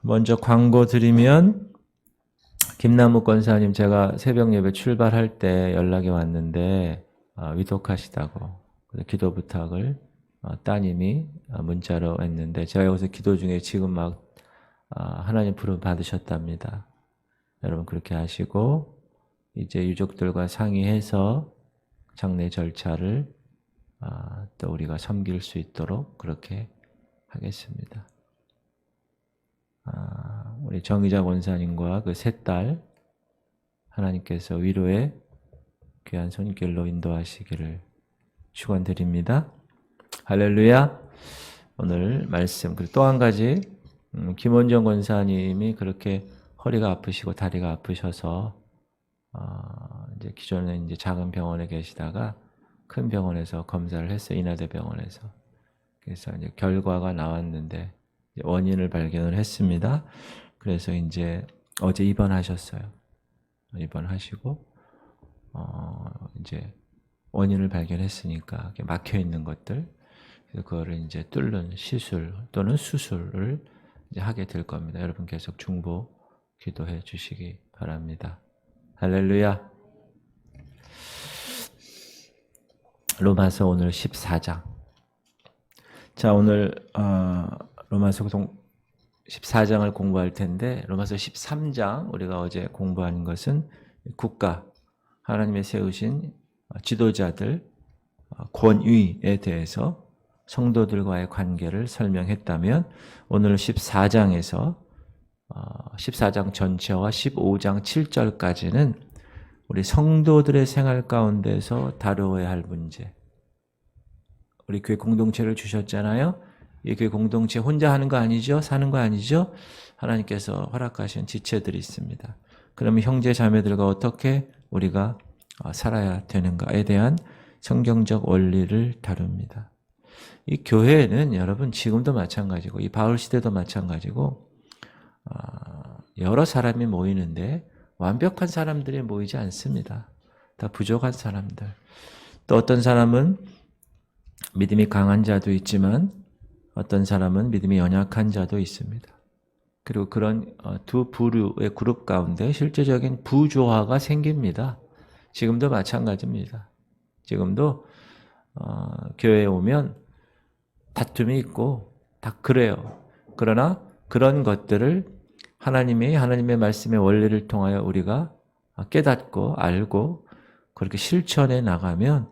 먼저 광고 드리면 김남욱 권사님 제가 새벽 예배 출발할 때 연락이 왔는데 위독하시다고 기도 부탁을 따님이 문자로 했는데 제가 여기서 기도 중에 지금 막 하나님 부름 받으셨답니다. 여러분 그렇게 하시고 이제 유족들과 상의해서 장례 절차를 또 우리가 섬길 수 있도록 그렇게 하겠습니다. 우리 정의자 권사님과 그 세 딸 하나님께서 위로의 귀한 손길로 인도하시기를 축원드립니다. 할렐루야. 오늘 말씀 그리고 또 한 가지 김원정 권사님이 그렇게 허리가 아프시고 다리가 아프셔서 이제 기존에 이제 작은 병원에 계시다가 큰 병원에서 검사를 했어요. 인하대병원에서. 그래서 이제 결과가 나왔는데 원인을 발견을 했습니다. 그래서 이제 어제 입원하셨어요. 입원하시고 이제 원인을 발견했으니까 막혀 있는 것들, 그래서 그거를 이제 뚫는 시술 또는 수술을 이제 하게 될 겁니다. 여러분 계속 중보 기도해 주시기 바랍니다. 할렐루야. 로마서 오늘 14장. 자, 오늘 로마서 14장을 공부할 텐데 로마서 13장 우리가 어제 공부한 것은 국가, 하나님의 세우신 지도자들, 권위에 대해서 성도들과의 관계를 설명했다면 오늘 14장에서 14장 전체와 15장 7절까지는 우리 성도들의 생활 가운데서 다루어야 할 문제, 우리 교회 공동체를 주셨잖아요. 이 교회 공동체 혼자 하는 거 아니죠? 사는 거 아니죠? 하나님께서 허락하신 지체들이 있습니다. 그러면 형제 자매들과 어떻게 우리가 살아야 되는가에 대한 성경적 원리를 다룹니다. 이 교회는 여러분 지금도 마찬가지고 이 바울 시대도 마찬가지고 여러 사람이 모이는데 완벽한 사람들이 모이지 않습니다. 다 부족한 사람들. 또 어떤 사람은 믿음이 강한 자도 있지만 어떤 사람은 믿음이 연약한 자도 있습니다. 그리고 그런 두 부류의 그룹 가운데 실제적인 부조화가 생깁니다. 지금도 마찬가지입니다. 지금도 교회에 오면 다툼이 있고 다 그래요. 그러나 그런 것들을 하나님의 말씀의 원리를 통하여 우리가 깨닫고 알고 그렇게 실천해 나가면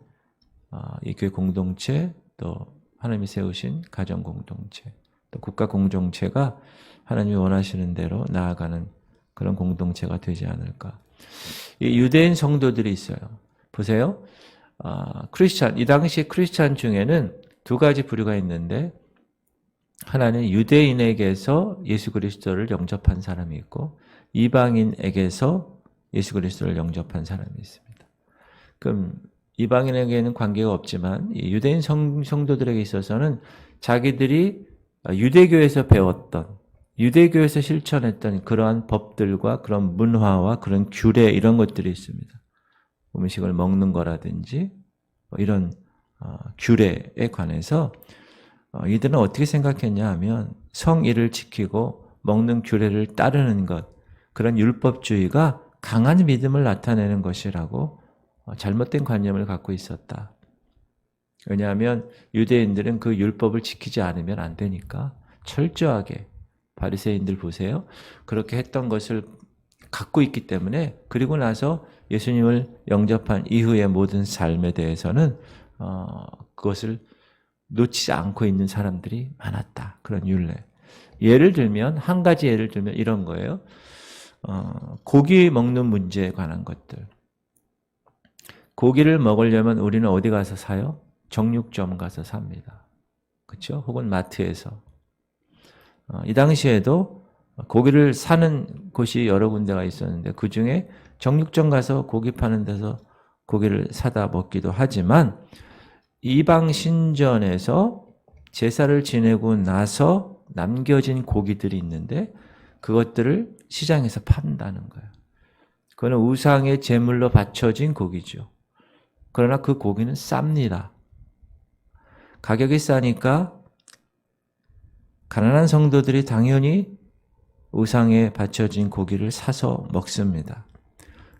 이 교회 공동체 또 하나님이 세우신 가정 공동체 또 국가 공동체가 하나님이 원하시는 대로 나아가는 그런 공동체가 되지 않을까. 이 유대인 성도들이 있어요. 보세요. 크리스찬, 이 당시 크리스찬 중에는 두 가지 부류가 있는데 하나는 유대인에게서 예수 그리스도를 영접한 사람이 있고 이방인에게서 예수 그리스도를 영접한 사람이 있습니다. 그럼 이방인에게는 관계가 없지만 유대인 성도들에게 있어서는 자기들이 유대교에서 배웠던, 유대교에서 실천했던 그러한 법들과 그런 문화와 그런 규례 이런 것들이 있습니다. 음식을 먹는 거라든지 이런 규례에 관해서 이들은 어떻게 생각했냐 하면 성의를 지키고 먹는 규례를 따르는 것, 그런 율법주의가 강한 믿음을 나타내는 것이라고 잘못된 관념을 갖고 있었다. 왜냐하면 유대인들은 그 율법을 지키지 않으면 안 되니까 철저하게 바리새인들 보세요. 그렇게 했던 것을 갖고 있기 때문에 그리고 나서 예수님을 영접한 이후의 모든 삶에 대해서는 그것을 놓치지 않고 있는 사람들이 많았다. 그런 율례. 예를 들면 한 가지 예를 들면 이런 거예요. 고기 먹는 문제에 관한 것들. 고기를 먹으려면 우리는 어디 가서 사요? 정육점 가서 삽니다. 그렇죠? 혹은 마트에서. 이 당시에도 고기를 사는 곳이 여러 군데가 있었는데 그중에 정육점 가서 고기 파는 데서 고기를 사다 먹기도 하지만 이방 신전에서 제사를 지내고 나서 남겨진 고기들이 있는데 그것들을 시장에서 판다는 거예요. 그거는 우상의 제물로 바쳐진 고기죠. 그러나 그 고기는 쌉니다. 가격이 싸니까 가난한 성도들이 당연히 우상에 바쳐진 고기를 사서 먹습니다.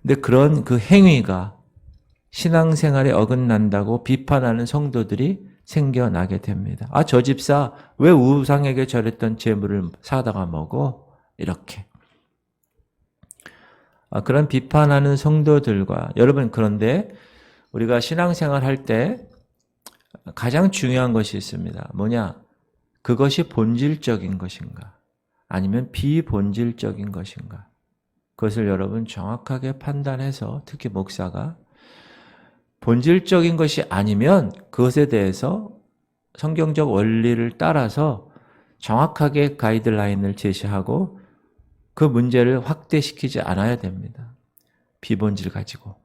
근데 그런 그 행위가 신앙생활에 어긋난다고 비판하는 성도들이 생겨나게 됩니다. 아, 저 집사 왜 우상에게 절했던 재물을 사다가 먹어? 이렇게. 그런 비판하는 성도들과 여러분, 그런데 우리가 신앙생활 할 때 가장 중요한 것이 있습니다. 뭐냐? 그것이 본질적인 것인가? 아니면 비본질적인 것인가? 그것을 여러분 정확하게 판단해서 특히 목사가 본질적인 것이 아니면 그것에 대해서 성경적 원리를 따라서 정확하게 가이드라인을 제시하고 그 문제를 확대시키지 않아야 됩니다. 비본질 가지고.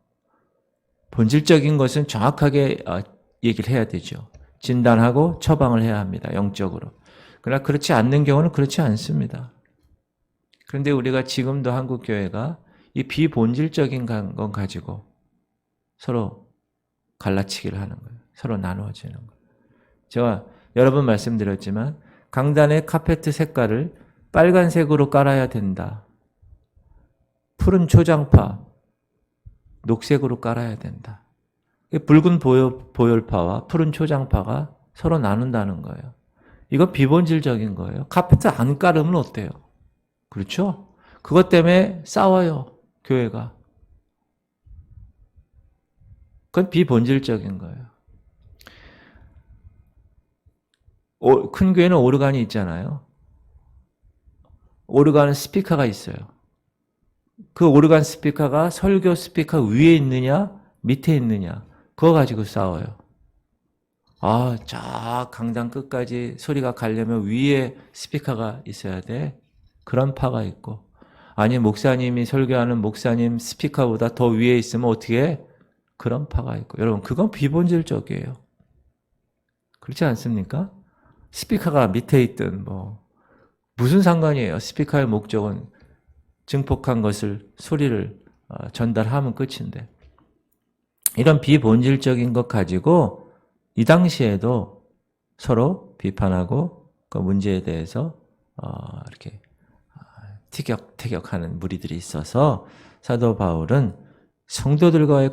본질적인 것은 정확하게 얘기를 해야 되죠. 진단하고 처방을 해야 합니다. 영적으로. 그러나 그렇지 않는 경우는 그렇지 않습니다. 그런데 우리가 지금도 한국교회가 이 비본질적인 건 가지고 서로 갈라치기를 하는 거예요. 서로 나누어지는 거예요. 제가 여러 번 말씀드렸지만 강단의 카페트 색깔을 빨간색으로 깔아야 된다. 푸른 초장파, 녹색으로 깔아야 된다. 붉은 보열파와 푸른 초장파가 서로 나눈다는 거예요. 이거 비본질적인 거예요. 카페트 안 깔으면 어때요? 그렇죠? 그것 때문에 싸워요, 교회가. 그건 비본질적인 거예요. 큰 교회는 오르간이 있잖아요. 오르간 스피커가 있어요. 그 오르간 스피커가 설교 스피커 위에 있느냐 밑에 있느냐 그거 가지고 싸워요. 저 강당 끝까지 소리가 가려면 위에 스피커가 있어야 돼. 그런 파가 있고, 아니 목사님이 설교하는 목사님 스피커보다 더 위에 있으면 어떻게 해? 그런 파가 있고. 여러분, 그건 비본질적이에요. 그렇지 않습니까? 스피커가 밑에 있든 무슨 상관이에요. 스피커의 목적은 증폭한 것을, 소리를 전달하면 끝인데, 이런 비본질적인 것 가지고 이 당시에도 서로 비판하고 그 문제에 대해서 이렇게 티격태격하는 무리들이 있어서 사도 바울은 성도들과의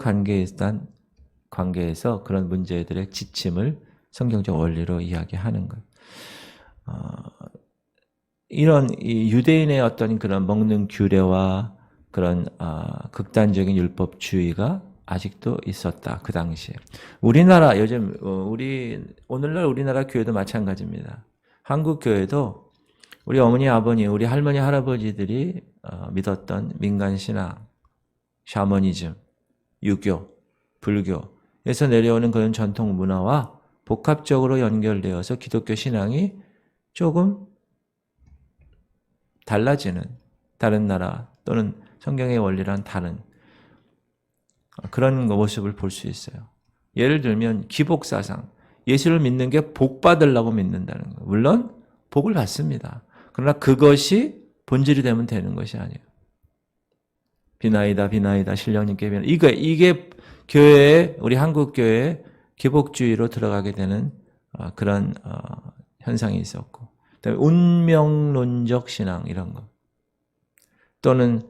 관계에서 그런 문제들의 지침을 성경적 원리로 이야기하는 거예요. 이런 유대인의 어떤 그런 먹는 규례와 그런 극단적인 율법주의가 아직도 있었다. 그 당시에. 우리나라 요즘 오늘날 우리나라 교회도 마찬가지입니다. 한국 교회도 우리 어머니 아버님, 우리 할머니 할아버지들이 믿었던 민간 신앙, 샤머니즘, 유교, 불교에서 내려오는 그런 전통 문화와 복합적으로 연결되어서 기독교 신앙이 조금 달라지는, 다른 나라 또는 성경의 원리랑 다른 그런 모습을 볼 수 있어요. 예를 들면 기복사상, 예수를 믿는 게 복 받으려고 믿는다는 거예요. 물론 복을 받습니다. 그러나 그것이 본질이 되면 되는 것이 아니에요. 비나이다 신령님께 비나이다. 이게 교회에, 우리 한국 교회에 기복주의로 들어가게 되는 그런 현상이 있었고, 그다음에 운명론적 신앙 이런 거, 또는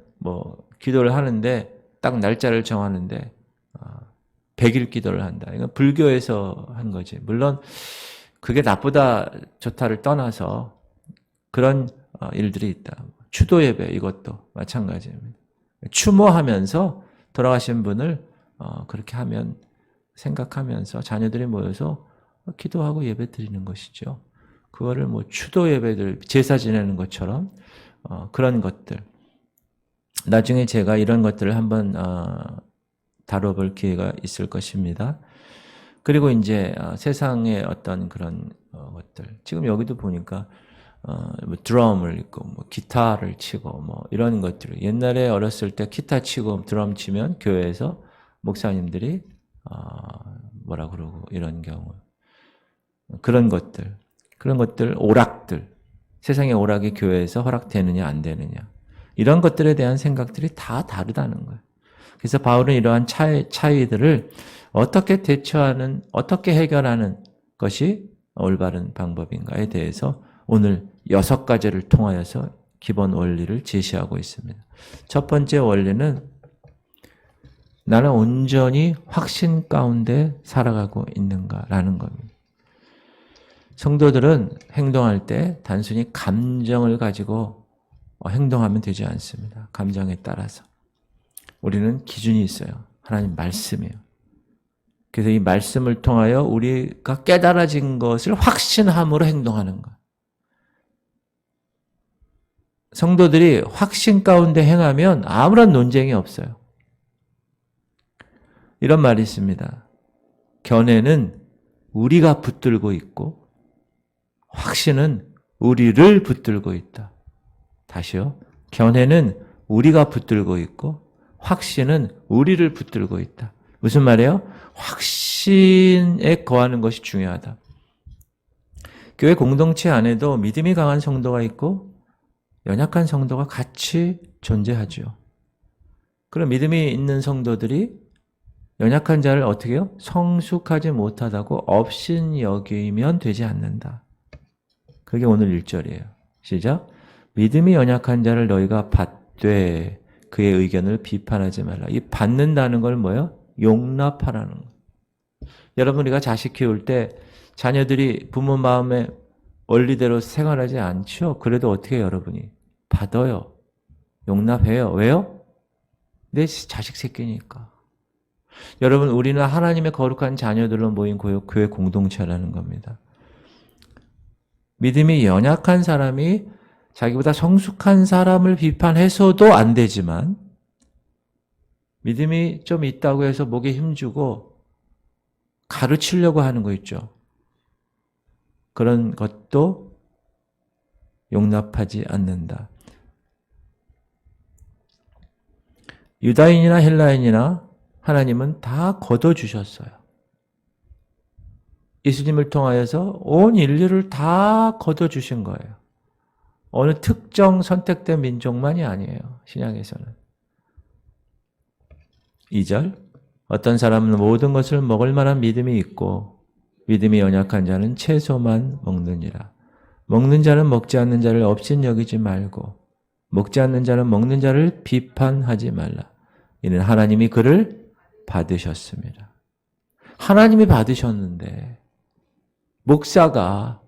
기도를 하는데 딱 날짜를 정하는데 100일 기도를 한다. 이건 불교에서 한 거지. 물론 그게 나쁘다 좋다를 떠나서 그런 일들이 있다. 추도 예배 이것도 마찬가지입니다. 추모하면서 돌아가신 분을 그렇게 하면 생각하면서 자녀들이 모여서 기도하고 예배 드리는 것이죠. 그거를 추도 예배들 제사 지내는 것처럼 그런 것들. 나중에 제가 이런 것들을 한번 다뤄볼 기회가 있을 것입니다. 그리고 이제 세상의 어떤 그런 것들. 지금 여기도 보니까 드럼을 있고 기타를 치고 이런 것들. 옛날에 어렸을 때 기타 치고 드럼 치면 교회에서 목사님들이 뭐라 그러고 이런 경우. 그런 것들, 오락들. 세상의 오락이 교회에서 허락되느냐 안 되느냐. 이런 것들에 대한 생각들이 다 다르다는 거예요. 그래서 바울은 이러한 차이들을 어떻게 대처하는, 어떻게 해결하는 것이 올바른 방법인가에 대해서 오늘 6가지를 통하여서 기본 원리를 제시하고 있습니다. 첫 번째 원리는 나는 온전히 확신 가운데 살아가고 있는가라는 겁니다. 성도들은 행동할 때 단순히 감정을 가지고 행동하면 되지 않습니다. 감정에 따라서. 우리는 기준이 있어요. 하나님 말씀이에요. 그래서 이 말씀을 통하여 우리가 깨달아진 것을 확신함으로 행동하는 것. 성도들이 확신 가운데 행하면 아무런 논쟁이 없어요. 이런 말이 있습니다. 견해는 우리가 붙들고 있고 확신은 우리를 붙들고 있다. 다시요. 견해는 우리가 붙들고 있고 확신은 우리를 붙들고 있다. 무슨 말이에요? 확신에 거하는 것이 중요하다. 교회 공동체 안에도 믿음이 강한 성도가 있고 연약한 성도가 같이 존재하죠. 그럼 믿음이 있는 성도들이 연약한 자를 어떻게 해요? 성숙하지 못하다고 업신여기면 되지 않는다. 그게 오늘 1절이에요. 시작. 믿음이 연약한 자를 너희가 받되 그의 의견을 비판하지 말라. 이 받는다는 걸 뭐예요? 용납하라는 거예요. 여러분 우리가 자식 키울 때 자녀들이 부모 마음의 원리대로 생활하지 않죠. 그래도 어떻게 해요, 여러분이? 받아요. 용납해요. 왜요? 내 자식 새끼니까. 여러분 우리는 하나님의 거룩한 자녀들로 모인 교회 공동체라는 겁니다. 믿음이 연약한 사람이 자기보다 성숙한 사람을 비판해서도 안 되지만 믿음이 좀 있다고 해서 목에 힘주고 가르치려고 하는 거 있죠. 그런 것도 용납하지 않는다. 유다인이나 헬라인이나 하나님은 다 거둬주셨어요. 예수님을 통하여서 온 인류를 다 거둬주신 거예요. 어느 특정 선택된 민족만이 아니에요. 신약에서는. 2절 어떤 사람은 모든 것을 먹을 만한 믿음이 있고 믿음이 연약한 자는 채소만 먹느니라. 먹는 자는 먹지 않는 자를 업신여기지 말고 먹지 않는 자는 먹는 자를 비판하지 말라. 이는 하나님이 그를 받으셨습니다. 하나님이 받으셨는데 목사가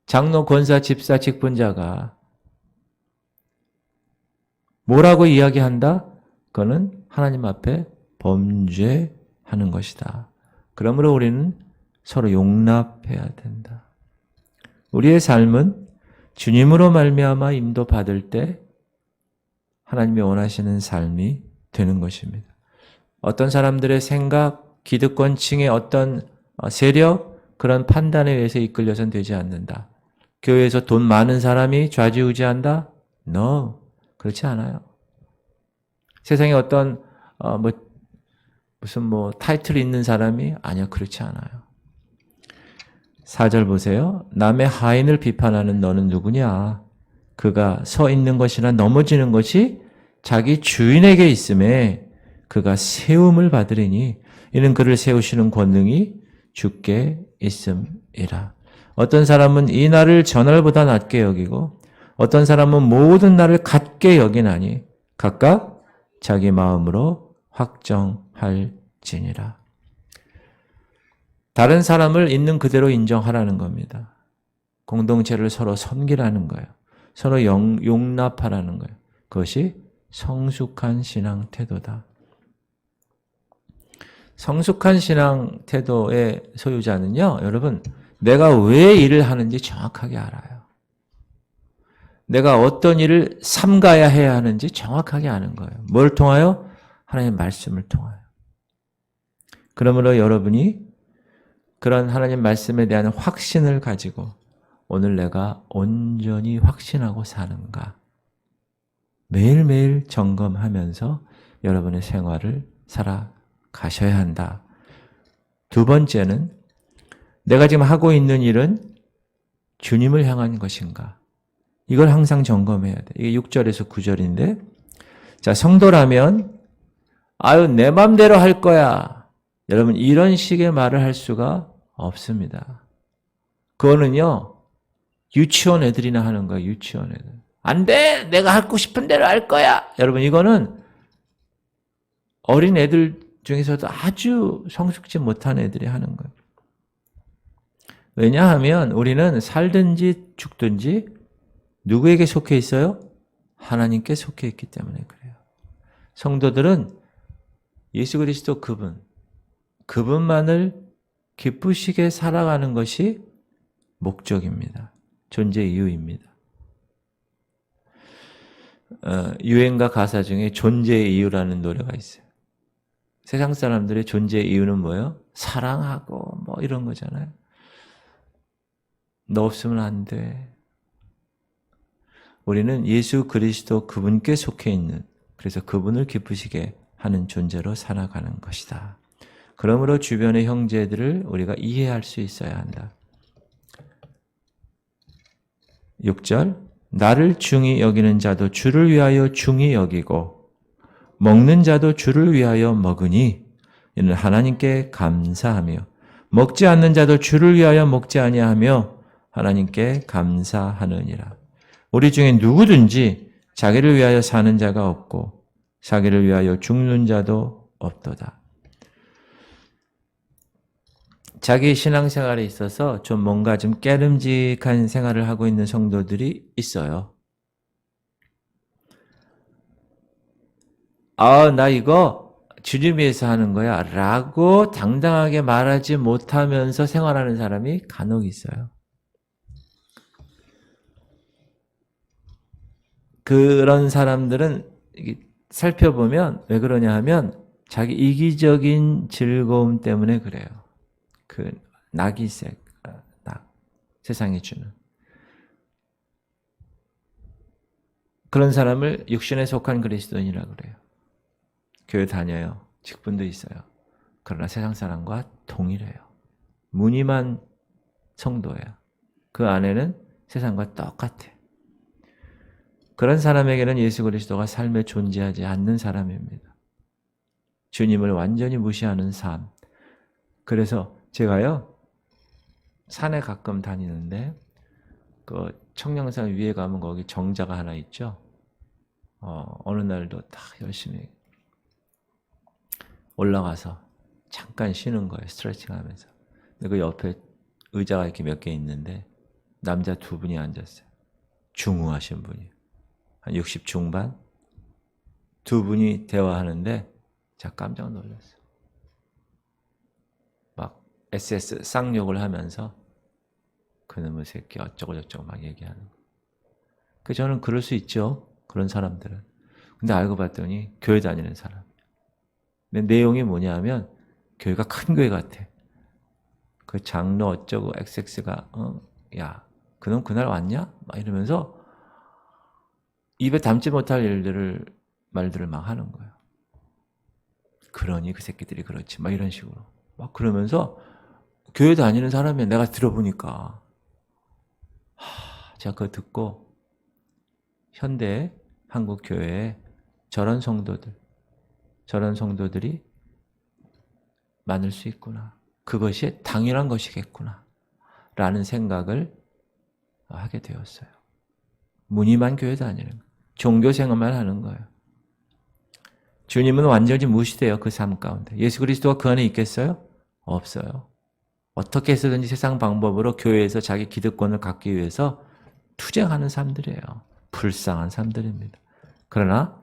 장로, 권사, 집사, 직분자가 뭐라고 이야기한다? 그거는 하나님 앞에 범죄하는 것이다. 그러므로 우리는 서로 용납해야 된다. 우리의 삶은 주님으로 말미암아 인도받을 때 하나님이 원하시는 삶이 되는 것입니다. 어떤 사람들의 생각, 기득권층의 어떤 세력, 그런 판단에 의해서 이끌려서는 되지 않는다. 교회에서 돈 많은 사람이 좌지우지한다? No, 그렇지 않아요. 세상에 어떤 무슨 타이틀이 있는 사람이 아니요, 그렇지 않아요. 4절 보세요. 남의 하인을 비판하는 너는 누구냐? 그가 서 있는 것이나 넘어지는 것이 자기 주인에게 있음에 그가 세움을 받으리니 이는 그를 세우시는 권능이 주께 있음이라. 어떤 사람은 이 날을 저 날보다 낮게 여기고 어떤 사람은 모든 날을 같게 여기나니 각각 자기 마음으로 확정할지니라. 다른 사람을 있는 그대로 인정하라는 겁니다. 공동체를 서로 섬기라는 거예요. 서로 용납하라는 거예요. 그것이 성숙한 신앙 태도다. 성숙한 신앙 태도의 소유자는요, 여러분, 내가 왜 일을 하는지 정확하게 알아요. 내가 어떤 일을 삼가야 해야 하는지 정확하게 아는 거예요. 뭘 통하여? 하나님의 말씀을 통하여. 그러므로 여러분이 그런 하나님 말씀에 대한 확신을 가지고 오늘 내가 온전히 확신하고 사는가? 매일매일 점검하면서 여러분의 생활을 살아가셔야 한다. 두 번째는 내가 지금 하고 있는 일은 주님을 향한 것인가? 이걸 항상 점검해야 돼. 이게 6절에서 9절인데, 자, 성도라면, 아유, 내 맘대로 할 거야. 여러분, 이런 식의 말을 할 수가 없습니다. 그거는요, 유치원 애들이나 하는 거야. 유치원 애들. 안 돼! 내가 하고 싶은 대로 할 거야! 여러분, 이거는 어린 애들 중에서도 아주 성숙지 못한 애들이 하는 거예요. 왜냐하면 우리는 살든지 죽든지 누구에게 속해 있어요? 하나님께 속해 있기 때문에 그래요. 성도들은 예수 그리스도 그분만을 기쁘시게 살아가는 것이 목적입니다. 존재 이유입니다. 유행가 가사 중에 존재의 이유라는 노래가 있어요. 세상 사람들의 존재의 이유는 뭐예요? 사랑하고 뭐 이런 거잖아요. 너 없으면 안 돼. 우리는 예수 그리스도 그분께 속해 있는, 그래서 그분을 기쁘시게 하는 존재로 살아가는 것이다. 그러므로 주변의 형제들을 우리가 이해할 수 있어야 한다. 6절, 나를 중히 여기는 자도 주를 위하여 중히 여기고 먹는 자도 주를 위하여 먹으니 이는 하나님께 감사하며 먹지 않는 자도 주를 위하여 먹지 아니하며 하나님께 감사하느니라. 우리 중에 누구든지 자기를 위하여 사는 자가 없고 자기를 위하여 죽는 자도 없도다. 자기 신앙생활에 있어서 좀 뭔가 좀 깨름직한 생활을 하고 있는 성도들이 있어요. 나 이거 주님 위해서 하는 거야 라고 당당하게 말하지 못하면서 생활하는 사람이 간혹 있어요. 그런 사람들은 살펴보면 왜 그러냐 하면 자기 이기적인 즐거움 때문에 그래요. 그 낙이색, 세상이 주는. 그런 사람을 육신에 속한 그리스도인이라고 그래요. 교회 다녀요. 직분도 있어요. 그러나 세상 사람과 동일해요. 무늬만 성도예요. 그 안에는 세상과 똑같아. 그런 사람에게는 예수 그리스도가 삶에 존재하지 않는 사람입니다. 주님을 완전히 무시하는 삶. 그래서 제가요, 산에 가끔 다니는데 그 청량산 위에 가면 거기 정자가 하나 있죠. 어느 날도 다 열심히 올라가서 잠깐 쉬는 거예요. 스트레칭 하면서. 근데 그 옆에 의자가 이렇게 몇 개 있는데 남자 두 분이 앉았어요. 중후하신 분이. 한 60 중반? 두 분이 대화하는데 제가 깜짝 놀랐어요. 막 SS 쌍욕을 하면서 그놈의 새끼 어쩌고저쩌고 막 얘기하는 거예요. 그 저는 그럴 수 있죠. 그런 사람들은. 근데 알고 봤더니 교회 다니는 사람. 근데 내용이 뭐냐 하면 교회가 큰 교회 같아. 그 장로 어쩌고 XX가 야 그놈 그날 왔냐? 막 이러면서 입에 담지 못할 말들을 막 하는 거예요. 그러니 그 새끼들이 그렇지 막 이런 식으로 막 그러면서 교회 다니는 사람이 내가 들어보니까 제가 그거 듣고 현대 한국 교회에 저런 성도들이 많을 수 있구나. 그것이 당연한 것이겠구나. 라는 생각을 하게 되었어요. 무늬만 교회 다니는 거예요. 종교 생활만 하는 거예요. 주님은 완전히 무시돼요. 그 삶 가운데. 예수 그리스도가 그 안에 있겠어요? 없어요. 어떻게 해서든지 세상 방법으로 교회에서 자기 기득권을 갖기 위해서 투쟁하는 사람들이에요. 불쌍한 사람들입니다. 그러나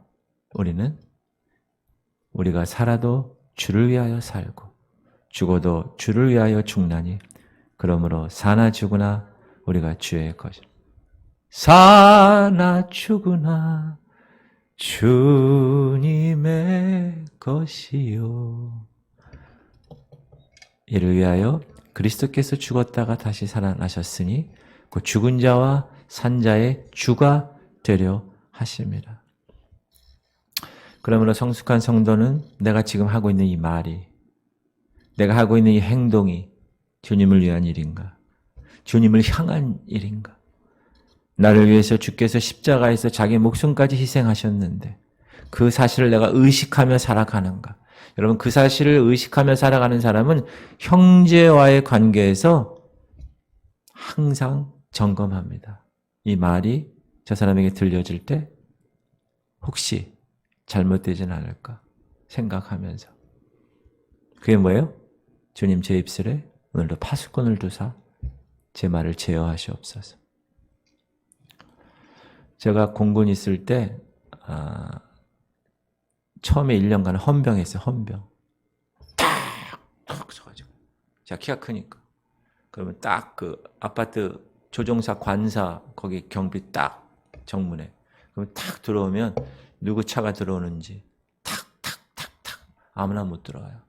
우리가 살아도 주를 위하여 살고 죽어도 주를 위하여 죽나니 그러므로 사나 죽으나 우리가 주의 것이라. 사나 죽으나 주님의 것이요. 이를 위하여 그리스도께서 죽었다가 다시 살아나셨으니 그 죽은 자와 산 자의 주가 되려 하십니다. 그러므로 성숙한 성도는 내가 지금 하고 있는 이 말이, 내가 하고 있는 이 행동이 주님을 위한 일인가? 주님을 향한 일인가? 나를 위해서 주께서 십자가에서 자기 목숨까지 희생하셨는데 그 사실을 내가 의식하며 살아가는가? 여러분, 그 사실을 의식하며 살아가는 사람은 형제와의 관계에서 항상 점검합니다. 이 말이 저 사람에게 들려질 때 혹시 잘못되진 않을까 생각하면서. 그게 뭐예요? 주님 제 입술에 오늘도 파수꾼을 두사 제 말을 제어하시옵소서. 제가 공군 있을 때 처음에 1년간 헌병했어요. 헌병. 딱 서가지고 제가 키가 크니까. 그러면 딱 그 아파트 조종사 관사 거기 경비 딱 정문에. 그럼 탁 들어오면 누구 차가 들어오는지 탁탁탁탁 아무나 못 들어와요.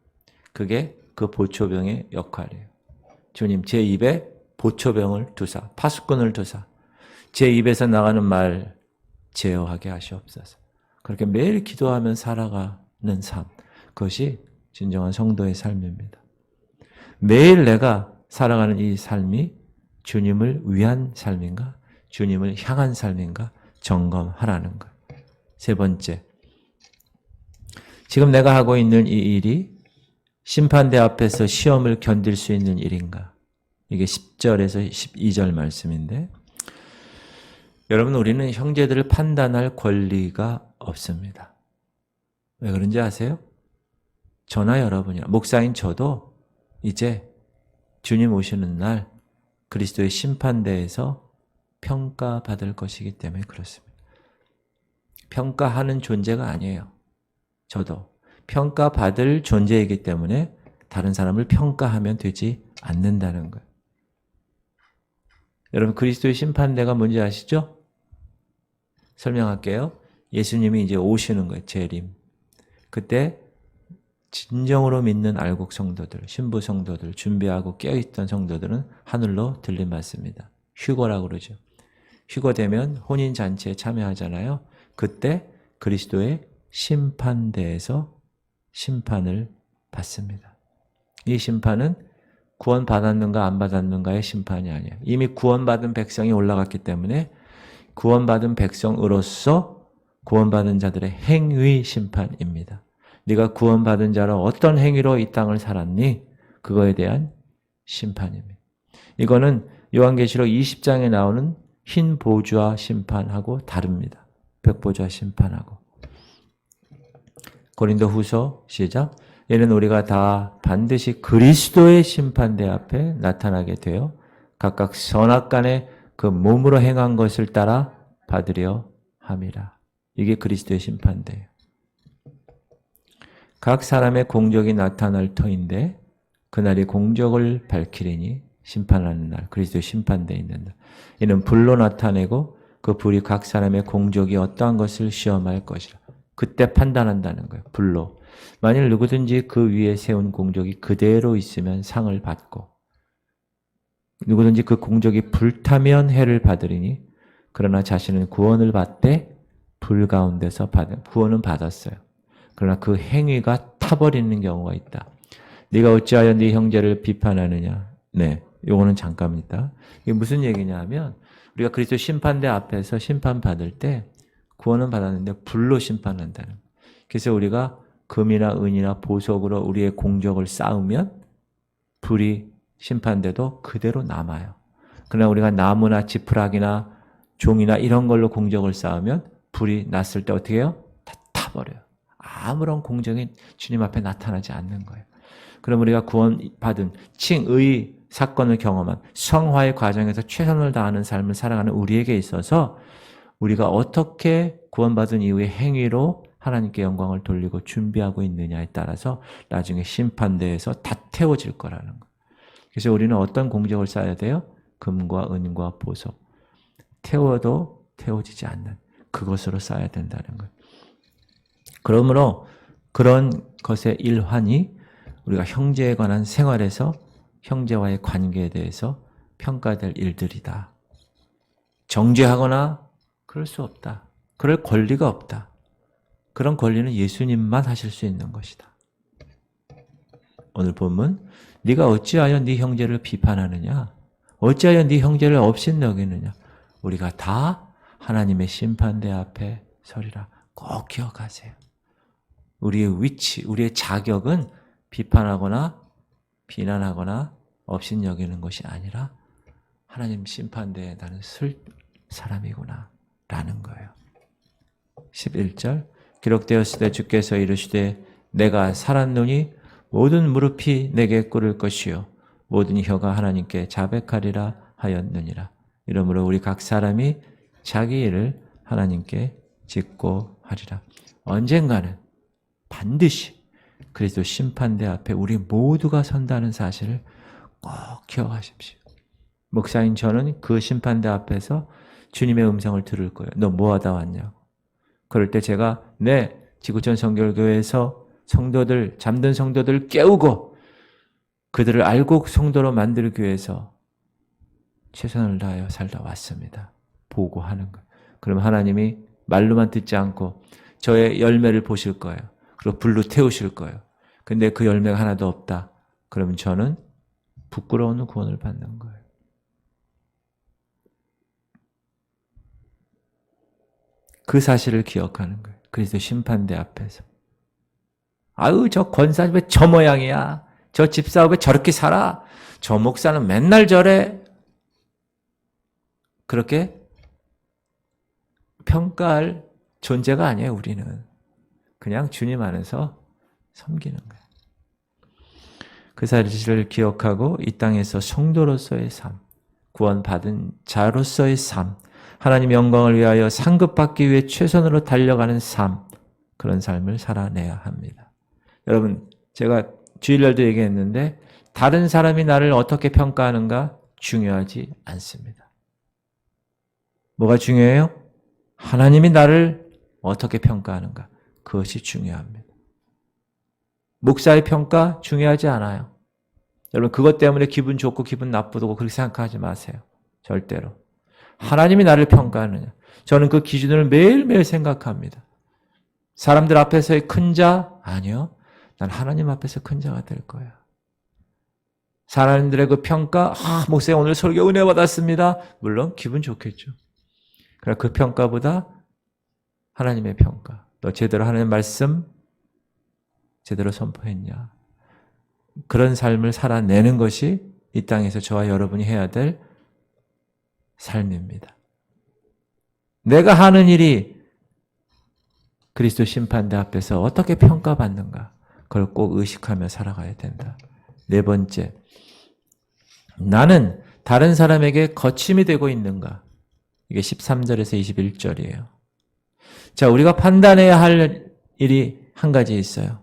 그게 그 보초병의 역할이에요. 주님 제 입에 보초병을 두사 파수꾼을 두사 제 입에서 나가는 말 제어하게 하시옵소서. 그렇게 매일 기도하며 살아가는 삶, 그것이 진정한 성도의 삶입니다. 매일 내가 살아가는 이 삶이 주님을 위한 삶인가? 주님을 향한 삶인가? 점검하라는 것. 세 번째, 지금 내가 하고 있는 이 일이 심판대 앞에서 시험을 견딜 수 있는 일인가? 이게 10절에서 12절 말씀인데, 여러분 우리는 형제들을 판단할 권리가 없습니다. 왜 그런지 아세요? 저나 여러분이나 목사인 저도 이제 주님 오시는 날 그리스도의 심판대에서 평가받을 것이기 때문에 그렇습니다. 평가하는 존재가 아니에요. 저도 평가받을 존재이기 때문에 다른 사람을 평가하면 되지 않는다는 거예요. 여러분 그리스도의 심판대가 뭔지 아시죠? 설명할게요. 예수님이 이제 오시는 거예요. 재림. 그때 진정으로 믿는 알곡 성도들, 신부 성도들, 준비하고 깨어있던 성도들은 하늘로 들림받습니다. 휴거라고 그러죠. 휴거되면 혼인잔치에 참여하잖아요. 그때 그리스도의 심판대에서 심판을 받습니다. 이 심판은 구원받았는가 안 받았는가의 심판이 아니에요. 이미 구원받은 백성이 올라갔기 때문에 구원받은 백성으로서 구원받은 자들의 행위 심판입니다. 네가 구원받은 자로 어떤 행위로 이 땅을 살았니? 그거에 대한 심판입니다. 이거는 요한계시록 20장에 나오는 흰 보좌 심판하고 다릅니다. 백보좌 심판하고. 고린도후서 시작. 이는 우리가 다 반드시 그리스도의 심판대 앞에 나타나게 되어 각각 선악간에 그 몸으로 행한 것을 따라 받으려 함이라. 이게 그리스도의 심판대예요. 각 사람의 공적이 나타날 터인데 그날이 공적을 밝히리니 심판하는 날, 그리스도의 심판대에 있는 날. 이는 불로 나타내고 그 불이 각 사람의 공적이 어떠한 것을 시험할 것이라. 그때 판단한다는 거예요. 불로. 만일 누구든지 그 위에 세운 공적이 그대로 있으면 상을 받고 누구든지 그 공적이 불타면 해를 받으리니 그러나 자신은 구원을 받되 불 가운데서 구원은 받았어요. 그러나 그 행위가 타버리는 경우가 있다. 네가 어찌하여 네 형제를 비판하느냐. 네, 요거는 잠깐입니다. 이게 무슨 얘기냐 하면 우리가 그리스도 심판대 앞에서 심판받을 때 구원은 받았는데 불로 심판한다는 거예요. 그래서 우리가 금이나 은이나 보석으로 우리의 공적을 쌓으면 불이 심판대도 그대로 남아요. 그러나 우리가 나무나 지푸라기나 종이나 이런 걸로 공적을 쌓으면 불이 났을 때 어떻게 해요? 다 타버려요. 아무런 공적이 주님 앞에 나타나지 않는 거예요. 그럼 우리가 구원받은 칭의 사건을 경험한 성화의 과정에서 최선을 다하는 삶을 살아가는 우리에게 있어서 우리가 어떻게 구원받은 이후의 행위로 하나님께 영광을 돌리고 준비하고 있느냐에 따라서 나중에 심판대에서 다 태워질 거라는 거예요. 그래서 우리는 어떤 공적을 쌓아야 돼요? 금과 은과 보석. 태워도 태워지지 않는 그것으로 쌓아야 된다는 거예요. 그러므로 그런 것의 일환이 우리가 형제에 관한 생활에서 형제와의 관계에 대해서 평가될 일들이다. 정죄하거나 그럴 수 없다. 그럴 권리가 없다. 그런 권리는 예수님만 하실 수 있는 것이다. 오늘 본문 네가 어찌하여 네 형제를 비판하느냐? 어찌하여 네 형제를 업신여기느냐? 우리가 다 하나님의 심판대 앞에 서리라. 꼭 기억하세요. 우리의 위치, 우리의 자격은 비판하거나 비난하거나 업신여기는 것이 아니라 하나님 심판대에 나는 설 사람이구나 라는 거예요. 11절 기록되었을 때 주께서 이르시되 내가 살았노니 모든 무릎이 내게 꿇을 것이요 모든 혀가 하나님께 자백하리라 하였느니라. 이러므로 우리 각 사람이 자기 일을 하나님께 짓고 하리라. 언젠가는 반드시 그리스도 심판대 앞에 우리 모두가 선다는 사실을 꼭 기억하십시오. 목사인 저는 그 심판대 앞에서 주님의 음성을 들을 거예요. 너 뭐하다 왔냐고. 그럴 때 제가 지구촌 성결교회에서 성도들, 잠든 성도들을 깨우고 그들을 알고 성도로 만들기 위해서 최선을 다하여 살다 왔습니다. 보고하는 거예요. 그러면 하나님이 말로만 듣지 않고 저의 열매를 보실 거예요. 그리고 불로 태우실 거예요. 근데 그 열매가 하나도 없다. 그러면 저는 부끄러운 구원을 받는 거예요. 그 사실을 기억하는 거예요. 그래서 심판대 앞에서. 아유, 저 권사 왜 저 모양이야? 저 집사 왜 저렇게 살아? 저 목사는 맨날 저래? 그렇게 평가할 존재가 아니에요, 우리는. 그냥 주님 안에서 섬기는 거예요. 그 사실을 기억하고 이 땅에서 성도로서의 삶, 구원받은 자로서의 삶, 하나님 영광을 위하여 상급받기 위해 최선으로 달려가는 삶, 그런 삶을 살아내야 합니다. 여러분, 제가 주일날도 얘기했는데 다른 사람이 나를 어떻게 평가하는가 중요하지 않습니다. 뭐가 중요해요? 하나님이 나를 어떻게 평가하는가, 그것이 중요합니다. 목사의 평가 중요하지 않아요. 여러분, 그것 때문에 기분 좋고 기분 나쁘고 그렇게 생각하지 마세요. 절대로. 하나님이 나를 평가하느냐. 저는 그 기준을 매일매일 생각합니다. 사람들 앞에서의 큰 자? 아니요. 난 하나님 앞에서 큰 자가 될 거야. 사람들의 그 평가, 목사님 오늘 설교 은혜 받았습니다. 물론 기분 좋겠죠. 그러나 그 평가보다 하나님의 평가. 너 제대로 하나님 말씀 제대로 선포했냐. 그런 삶을 살아내는 것이 이 땅에서 저와 여러분이 해야 될 삶입니다. 내가 하는 일이 그리스도 심판대 앞에서 어떻게 평가받는가, 그걸 꼭 의식하며 살아가야 된다. 네 번째, 나는 다른 사람에게 거침이 되고 있는가? 이게 13절에서 21절이에요. 자, 우리가 판단해야 할 일이 한 가지 있어요.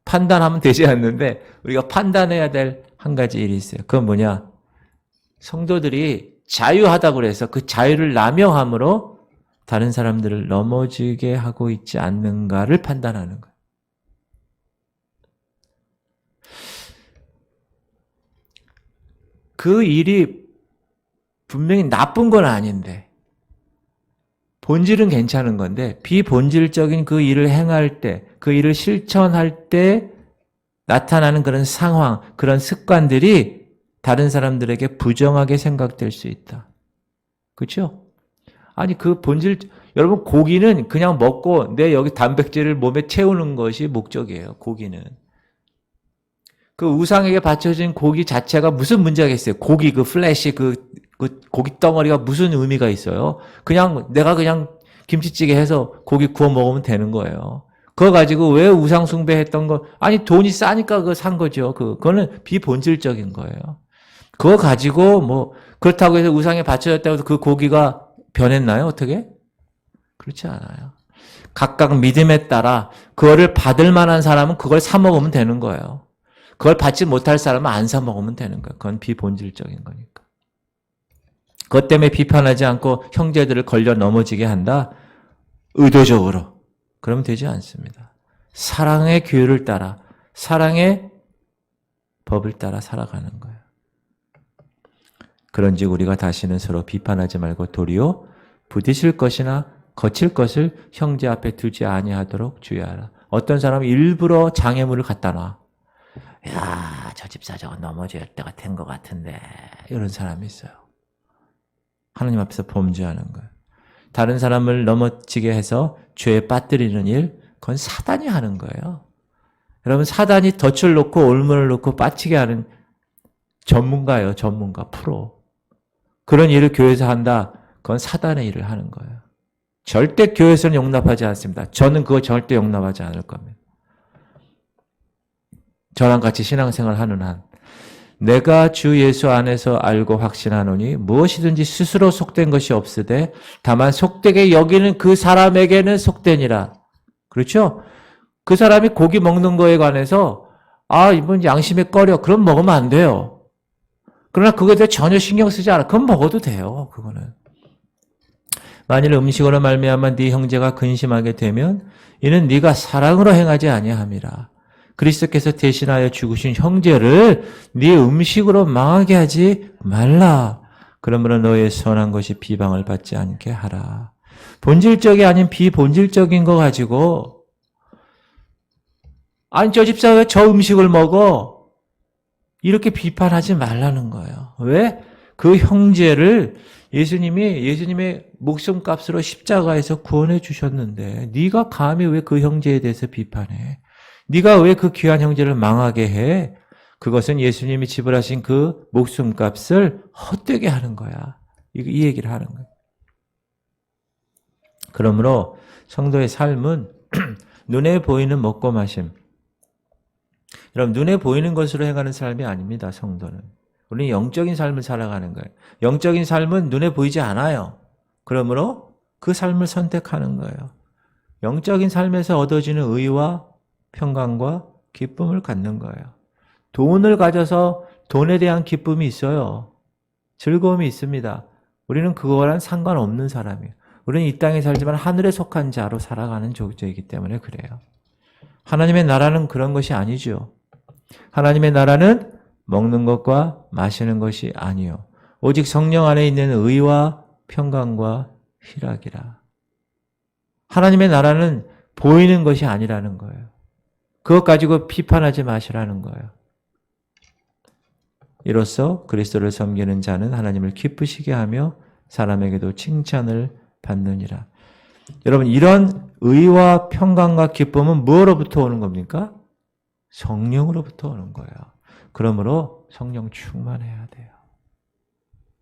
판단하면 되지 않는데 우리가 판단해야 될 한 가지 일이 있어요. 그건 뭐냐? 성도들이 자유하다고 그래서 그 자유를 남용함으로 다른 사람들을 넘어지게 하고 있지 않는가를 판단하는 거예요. 그 일이 분명히 나쁜 건 아닌데 본질은 괜찮은 건데 비본질적인 그 일을 행할 때, 그 일을 실천할 때 나타나는 그런 상황, 그런 습관들이 다른 사람들에게 부정하게 생각될 수 있다. 그렇죠? 아니 그 본질, 여러분 고기는 그냥 먹고 내 여기 단백질을 몸에 채우는 것이 목적이에요. 고기는. 그 우상에게 바쳐진 고기 자체가 무슨 문제가 있어요? 고기 그 플래시 그 고기 덩어리가 무슨 의미가 있어요? 내가 그냥 김치찌개 해서 고기 구워 먹으면 되는 거예요. 그거 가지고 왜 우상 숭배했던 거, 아니 돈이 싸니까 그거 산 거죠. 그거는 비본질적인 거예요. 그거 가지고 그렇다고 해서 우상에 바쳐졌다고 해서 그 고기가 변했나요? 어떻게? 그렇지 않아요. 각각 믿음에 따라 그거를 받을 만한 사람은 그걸 사 먹으면 되는 거예요. 그걸 받지 못할 사람은 안 사 먹으면 되는 거예요. 그건 비본질적인 거니까. 그것 때문에 비판하지 않고 형제들을 걸려 넘어지게 한다? 의도적으로. 그러면 되지 않습니다. 사랑의 규율을 따라, 사랑의 법을 따라 살아가는 거예요. 그런즉 우리가 다시는 서로 비판하지 말고 도리어 부딪힐 것이나 거칠 것을 형제 앞에 두지 아니하도록 주의하라. 어떤 사람은 일부러 장애물을 갖다 놔. 야, 저 집사 저거 넘어질 때가 된 것 같은데. 이런 사람이 있어요. 하나님 앞에서 범죄하는 거예요. 다른 사람을 넘어지게 해서 죄에 빠뜨리는 일, 그건 사단이 하는 거예요. 여러분, 사단이 덫을 놓고 올문을 놓고 빠지게 하는 전문가예요. 전문가, 프로. 그런 일을 교회에서 한다. 그건 사단의 일을 하는 거예요. 절대 교회에서는 용납하지 않습니다. 저는 그거 절대 용납하지 않을 겁니다. 저랑 같이 신앙생활 하는 한. 내가 주 예수 안에서 알고 확신하노니 무엇이든지 스스로 속된 것이 없으되 다만 속되게 여기는 그 사람에게는 속되니라. 그렇죠? 그 사람이 고기 먹는 거에 관해서 이분 양심에 꺼려. 그럼 먹으면 안 돼요. 그러나 그거에 대해 전혀 신경 쓰지 않아. 그럼 먹어도 돼요. 그거는. 만일 음식으로 말미암아 네 형제가 근심하게 되면 이는 네가 사랑으로 행하지 아니함이라. 그리스도께서 대신하여 죽으신 형제를 네 음식으로 망하게 하지 말라. 그러므로 너의 선한 것이 비방을 받지 않게 하라. 본질적이 아닌 비본질적인 거 가지고 저 집사 왜 저 음식을 먹어? 이렇게 비판하지 말라는 거예요. 왜? 그 형제를 예수님의 목숨값으로 십자가에서 구원해 주셨는데 네가 감히 왜 그 형제에 대해서 비판해? 네가 왜 그 귀한 형제를 망하게 해? 그것은 예수님이 지불하신 그 목숨값을 헛되게 하는 거야. 이 얘기를 하는 거예요. 그러므로 성도의 삶은 눈에 보이는 먹고 마심. 여러분, 눈에 보이는 것으로 행하는 삶이 아닙니다. 성도는. 우리는 영적인 삶을 살아가는 거예요. 영적인 삶은 눈에 보이지 않아요. 그러므로 그 삶을 선택하는 거예요. 영적인 삶에서 얻어지는 의와 평강과 기쁨을 갖는 거예요. 돈을 가져서 돈에 대한 기쁨이 있어요. 즐거움이 있습니다. 우리는 그거랑 상관없는 사람이에요. 우리는 이 땅에 살지만 하늘에 속한 자로 살아가는 존재이기 때문에 그래요. 하나님의 나라는 그런 것이 아니죠. 하나님의 나라는 먹는 것과 마시는 것이 아니요. 오직 성령 안에 있는 의와 평강과 희락이라. 하나님의 나라는 보이는 것이 아니라는 거예요. 그것 가지고 비판하지 마시라는 거예요. 이로써 그리스도를 섬기는 자는 하나님을 기쁘시게 하며 사람에게도 칭찬을 받느니라. 여러분, 이런 의와 평강과 기쁨은 무엇로부터 오는 겁니까? 성령으로부터 오는 거예요. 그러므로 성령 충만해야 돼요.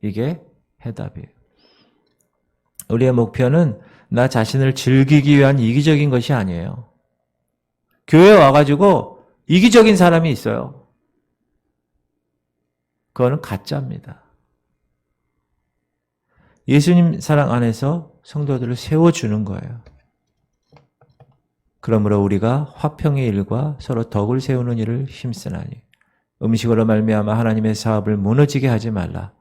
이게 해답이에요. 우리의 목표는 나 자신을 즐기기 위한 이기적인 것이 아니에요. 교회에 와가지고 이기적인 사람이 있어요. 그거는 가짜입니다. 예수님 사랑 안에서 성도들을 세워주는 거예요. 그러므로 우리가 화평의 일과 서로 덕을 세우는 일을 힘쓰나니 음식으로 말미암아 하나님의 사업을 무너지게 하지 말라.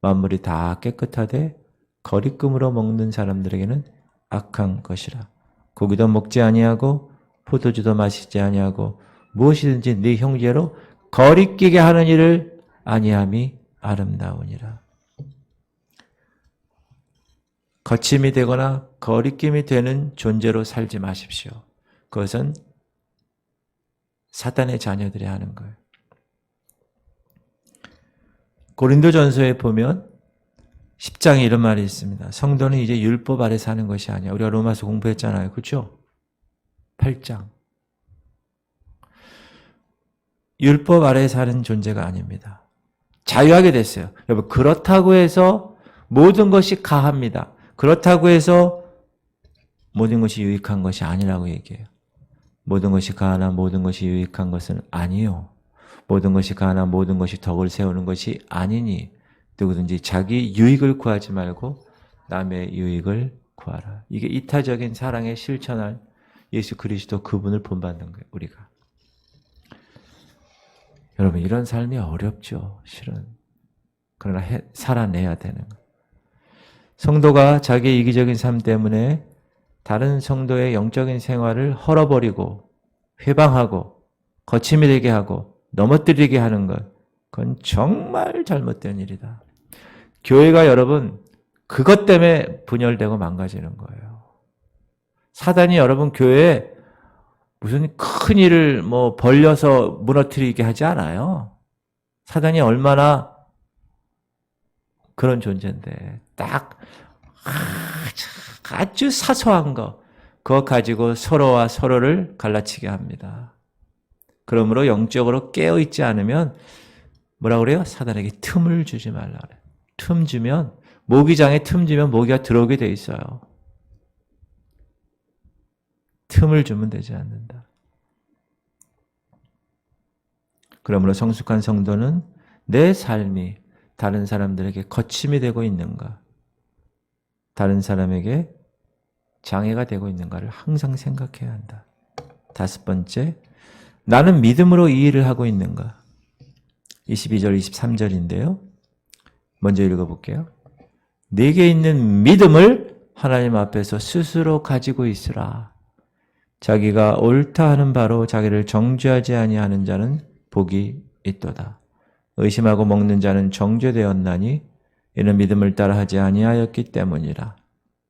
만물이 다 깨끗하되 거리낌으로 먹는 사람들에게는 악한 것이라. 고기도 먹지 아니하고 포도주도 마시지 아니하고 무엇이든지 네 형제로 거리끼게 하는 일을 아니함이 아름다우니라. 거침이 되거나 거리낌이 되는 존재로 살지 마십시오. 그것은 사단의 자녀들이 하는 거예요. 고린도전서에 보면 10장에 이런 말이 있습니다. 성도는 이제 율법 아래 사는 것이 아니야. 우리가 로마서 공부했잖아요. 그렇죠? 8장. 율법 아래 사는 존재가 아닙니다. 자유하게 됐어요. 여러분, 그렇다고 해서 모든 것이 가합니다. 그렇다고 해서 모든 것이 유익한 것이 아니라고 얘기해요. 모든 것이 가하나 모든 것이 유익한 것은 아니요. 모든 것이 가하나 모든 것이 덕을 세우는 것이 아니니 누구든지 자기 유익을 구하지 말고 남의 유익을 구하라. 이게 이타적인 사랑의 실천할 예수 그리스도 그분을 본받는 거예요. 우리가. 여러분, 이런 삶이 어렵죠. 실은. 그러나 살아내야 되는 거예요. 성도가 자기의 이기적인 삶 때문에 다른 성도의 영적인 생활을 헐어버리고 회방하고 거침이 되게 하고 넘어뜨리게 하는 것, 그건 정말 잘못된 일이다. 교회가 여러분 그것 때문에 분열되고 망가지는 거예요. 사단이 여러분 교회에 무슨 큰 일을 벌려서 무너뜨리게 하지 않아요. 사단이 얼마나 그런 존재인데 딱 아주 사소한 거 그거 가지고 서로와 서로를 갈라치게 합니다. 그러므로 영적으로 깨어있지 않으면 뭐라 그래요? 사단에게 틈을 주지 말라 그래요. 틈 주면, 모기장에 틈 주면 모기가 들어오게 돼 있어요. 틈을 주면 되지 않는다. 그러므로 성숙한 성도는 내 삶이 다른 사람들에게 거침이 되고 있는가, 다른 사람에게 장애가 되고 있는가를 항상 생각해야 한다. 5번째, 나는 믿음으로 이 일을 하고 있는가? 22절, 23절인데요. 먼저 읽어볼게요. 네게 있는 믿음을 하나님 앞에서 스스로 가지고 있으라. 자기가 옳다 하는 바로 자기를 정죄하지 아니하는 자는 복이 있도다. 의심하고 먹는 자는 정죄되었나니 이는 믿음을 따라 하지 아니하였기 때문이라.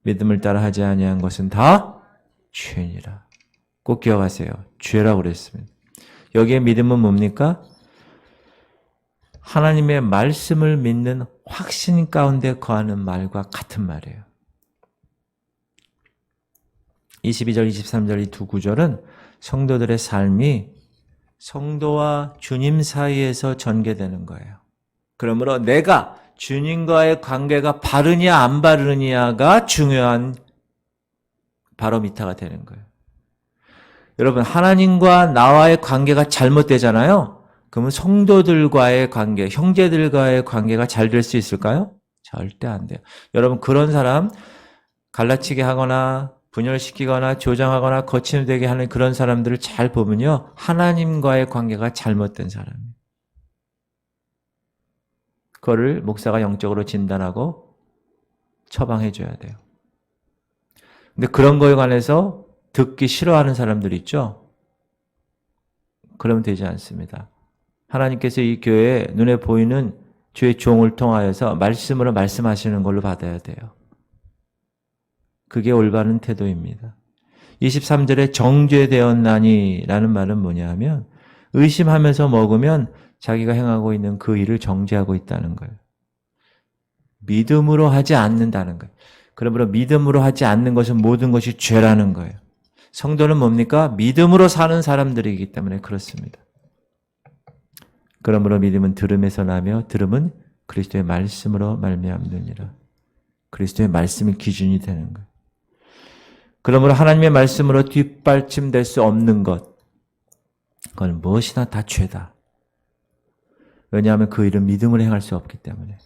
믿음을 따라 하지 아니한 것은 다 죄니라. 꼭 기억하세요. 죄라고 그랬습니다. 여기에 믿음은 뭡니까? 하나님의 말씀을 믿는 확신 가운데 거하는 말과 같은 말이에요. 22절, 23절 이 두 구절은 성도들의 삶이 성도와 주님 사이에서 전개되는 거예요. 그러므로 내가 주님과의 관계가 바르냐 안 바르냐가 중요한 바로미터가 되는 거예요. 여러분, 하나님과 나와의 관계가 잘못되잖아요. 그러면 성도들과의 관계, 형제들과의 관계가 잘 될 수 있을까요? 절대 안 돼요. 여러분, 그런 사람 갈라치게 하거나 분열시키거나 조장하거나 거침되게 하는 그런 사람들을 잘 보면요, 하나님과의 관계가 잘못된 사람이에요. 그거를 목사가 영적으로 진단하고 처방해 줘야 돼요. 근데 그런 거에 관해서 듣기 싫어하는 사람들이 있죠? 그러면 되지 않습니다. 하나님께서 이 교회에 눈에 보이는 주의 종을 통하여서 말씀으로 말씀하시는 걸로 받아야 돼요. 그게 올바른 태도입니다. 23절에 정죄되었나니 라는 말은 뭐냐 하면 의심하면서 먹으면 자기가 행하고 있는 그 일을 정죄하고 있다는 거예요. 믿음으로 하지 않는다는 거예요. 그러므로 믿음으로 하지 않는 것은 모든 것이 죄라는 거예요. 성도는 뭡니까? 믿음으로 사는 사람들이기 때문에 그렇습니다. 그러므로 믿음은 들음에서 나며 들음은 그리스도의 말씀으로 말미암느니라. 그리스도의 말씀이 기준이 되는 거예요. 그러므로 하나님의 말씀으로 뒷받침될 수 없는 것, 그건 무엇이나 다 죄다. 왜냐하면 그 일은 믿음으로 행할 수 없기 때문에.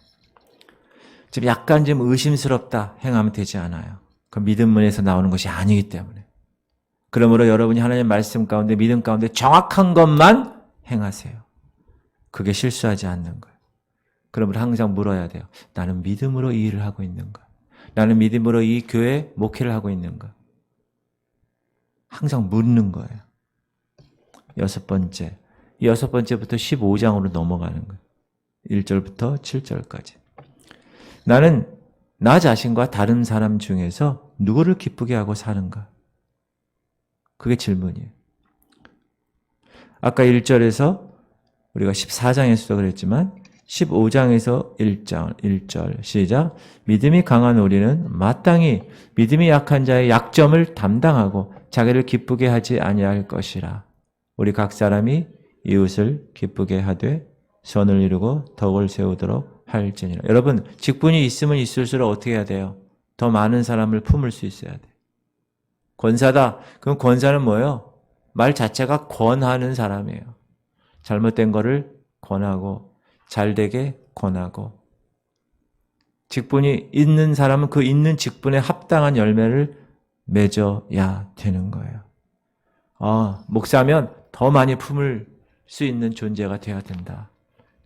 지금 약간 좀 의심스럽다 행하면 되지 않아요. 그 믿음에서 나오는 것이 아니기 때문에. 그러므로 여러분이 하나님의 말씀 가운데 믿음 가운데 정확한 것만 행하세요. 그게 실수하지 않는 거예요. 그러므로 항상 물어야 돼요. 나는 믿음으로 이 일을 하고 있는가? 나는 믿음으로 이 교회 목회를 하고 있는가? 항상 묻는 거예요. 6번째. 이 6번째부터 15장으로 넘어가는 거예요. 1절부터 7절까지. 나는 나 자신과 다른 사람 중에서 누구를 기쁘게 하고 사는가? 그게 질문이에요. 아까 1절에서 우리가 14장에서도 그랬지만 15장에서 1절 시작. 믿음이 강한 우리는 마땅히 믿음이 약한 자의 약점을 담당하고 자기를 기쁘게 하지 아니할 것이라. 우리 각 사람이 이웃을 기쁘게 하되 선을 이루고 덕을 세우도록 할지니라. 여러분, 직분이 있으면 있을수록 어떻게 해야 돼요? 더 많은 사람을 품을 수 있어야 돼요. 권사다. 그럼 권사는 뭐예요? 말 자체가 권하는 사람이에요. 잘못된 거를 권하고 잘되게 권하고. 직분이 있는 사람은 그 있는 직분에 합당한 열매를 맺어야 되는 거예요. 목사면 더 많이 품을 수 있는 존재가 되어야 된다.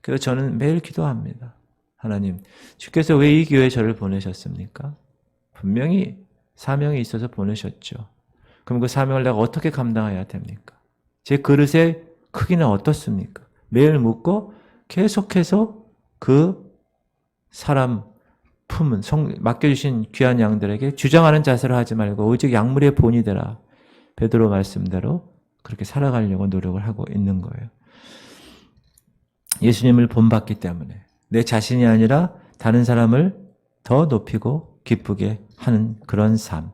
그래서 저는 매일 기도합니다. 하나님, 주께서 왜 이 교회에 저를 보내셨습니까? 분명히 사명이 있어서 보내셨죠. 그럼 그 사명을 내가 어떻게 감당해야 됩니까? 제 그릇의 크기는 어떻습니까? 매일 묻고 계속해서 그 사람 품은 맡겨주신 귀한 양들에게 주장하는 자세로 하지 말고 오직 약물의 본이 되라. 베드로 말씀대로 그렇게 살아가려고 노력을 하고 있는 거예요. 예수님을 본받기 때문에 내 자신이 아니라 다른 사람을 더 높이고 기쁘게 하는 그런 삶.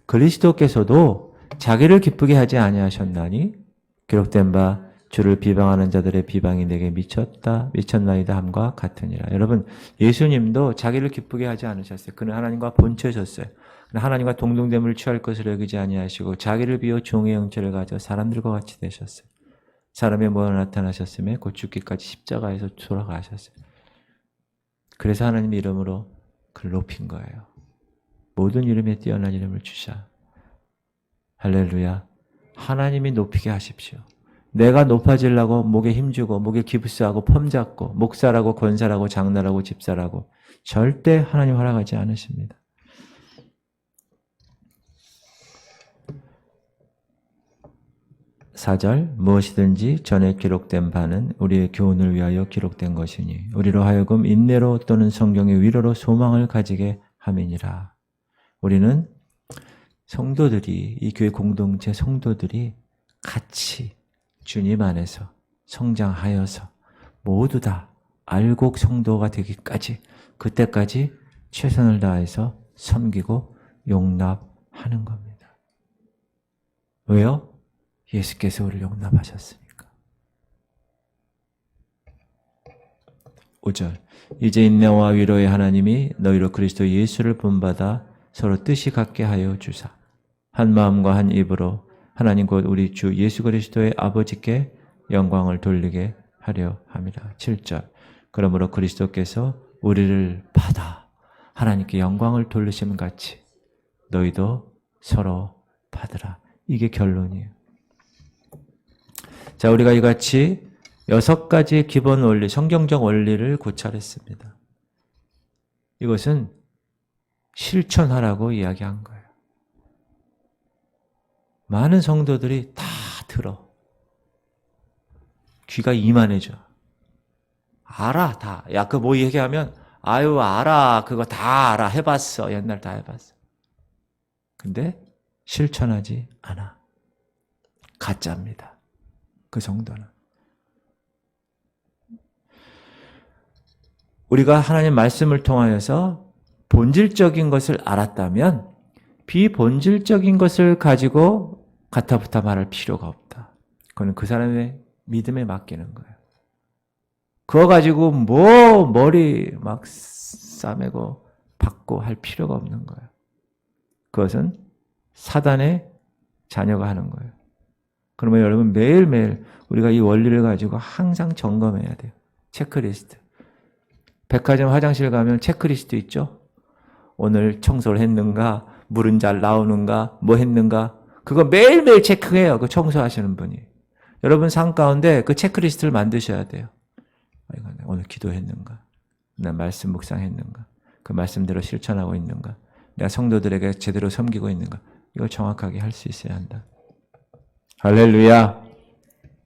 그리스도께서도 자기를 기쁘게 하지 아니하셨나니 기록된 바 주를 비방하는 자들의 비방이 내게 미쳤나이다 함과 같으니라. 여러분, 예수님도 자기를 기쁘게 하지 않으셨어요. 그는 하나님과 본체셨어요. 그는 하나님과 동등됨을 취할 것을 여기지 아니하시고 자기를 비워 종의 형체를 가져 사람들과 같이 되셨어요. 사람의 모양으로 나타나셨으며 곧 죽기까지 십자가에서 돌아가셨어요. 그래서 하나님의 이름으로 그를 높인 거예요. 모든 이름에 뛰어난 이름을 주셔. 할렐루야. 하나님이 높이게 하십시오. 내가 높아지려고 목에 힘주고 목에 기부스하고 펌잡고 목사라고 권사라고 장로라고 집사라고 절대 하나님 허락하지 않으십니다. (4절) 무엇이든지 전에 기록된 바는 우리의 교훈을 위하여 기록된 것이니 우리로 하여금 인내로 또는 성경의 위로로 소망을 가지게 함이니라. 우리는 성도들이, 이 교회 공동체 성도들이 같이 주님 안에서 성장하여서 모두 다 알곡 성도가 되기까지, 그때까지 최선을 다해서 섬기고 용납하는 겁니다. 왜요? 예수께서 우리를 용납하셨으니까. 5절 이제 인내와 위로의 하나님이 너희로 그리스도 예수를 본받아 서로 뜻이 같게 하여 주사 한 마음과 한 입으로 하나님 곧 우리 주 예수 그리스도의 아버지께 영광을 돌리게 하려 함이라. 7절 그러므로 그리스도께서 우리를 받아 하나님께 영광을 돌리심 같이 너희도 서로 받으라. 이게 결론이에요. 자, 우리가 이같이 6가지 기본 원리, 성경적 원리를 고찰했습니다. 이것은 실천하라고 이야기한 거예요. 많은 성도들이 다 들어. 귀가 이만해져. 알아, 다. 야, 그거 뭐 얘기하면, 아유, 알아. 그거 다 알아. 해봤어. 옛날 다 해봤어. 근데 실천하지 않아. 가짜입니다. 그 성도는. 우리가 하나님 말씀을 통하여서 본질적인 것을 알았다면 비본질적인 것을 가지고 가타부타 말할 필요가 없다. 그건 그 사람의 믿음에 맡기는 거예요. 그거 가지고 뭐 머리 막 싸매고 받고 할 필요가 없는 거예요. 그것은 사단의 자녀가 하는 거예요. 그러면 여러분 매일매일 우리가 이 원리를 가지고 항상 점검해야 돼요. 체크리스트. 백화점 화장실 가면 체크리스트 있죠? 오늘 청소를 했는가? 물은 잘 나오는가? 뭐 했는가? 그거 매일매일 체크해요. 그 청소하시는 분이. 여러분 삶 가운데 그 체크리스트를 만드셔야 돼요. 오늘 기도했는가? 나 말씀 묵상했는가? 그 말씀대로 실천하고 있는가? 내가 성도들에게 제대로 섬기고 있는가? 이걸 정확하게 할 수 있어야 한다. 할렐루야.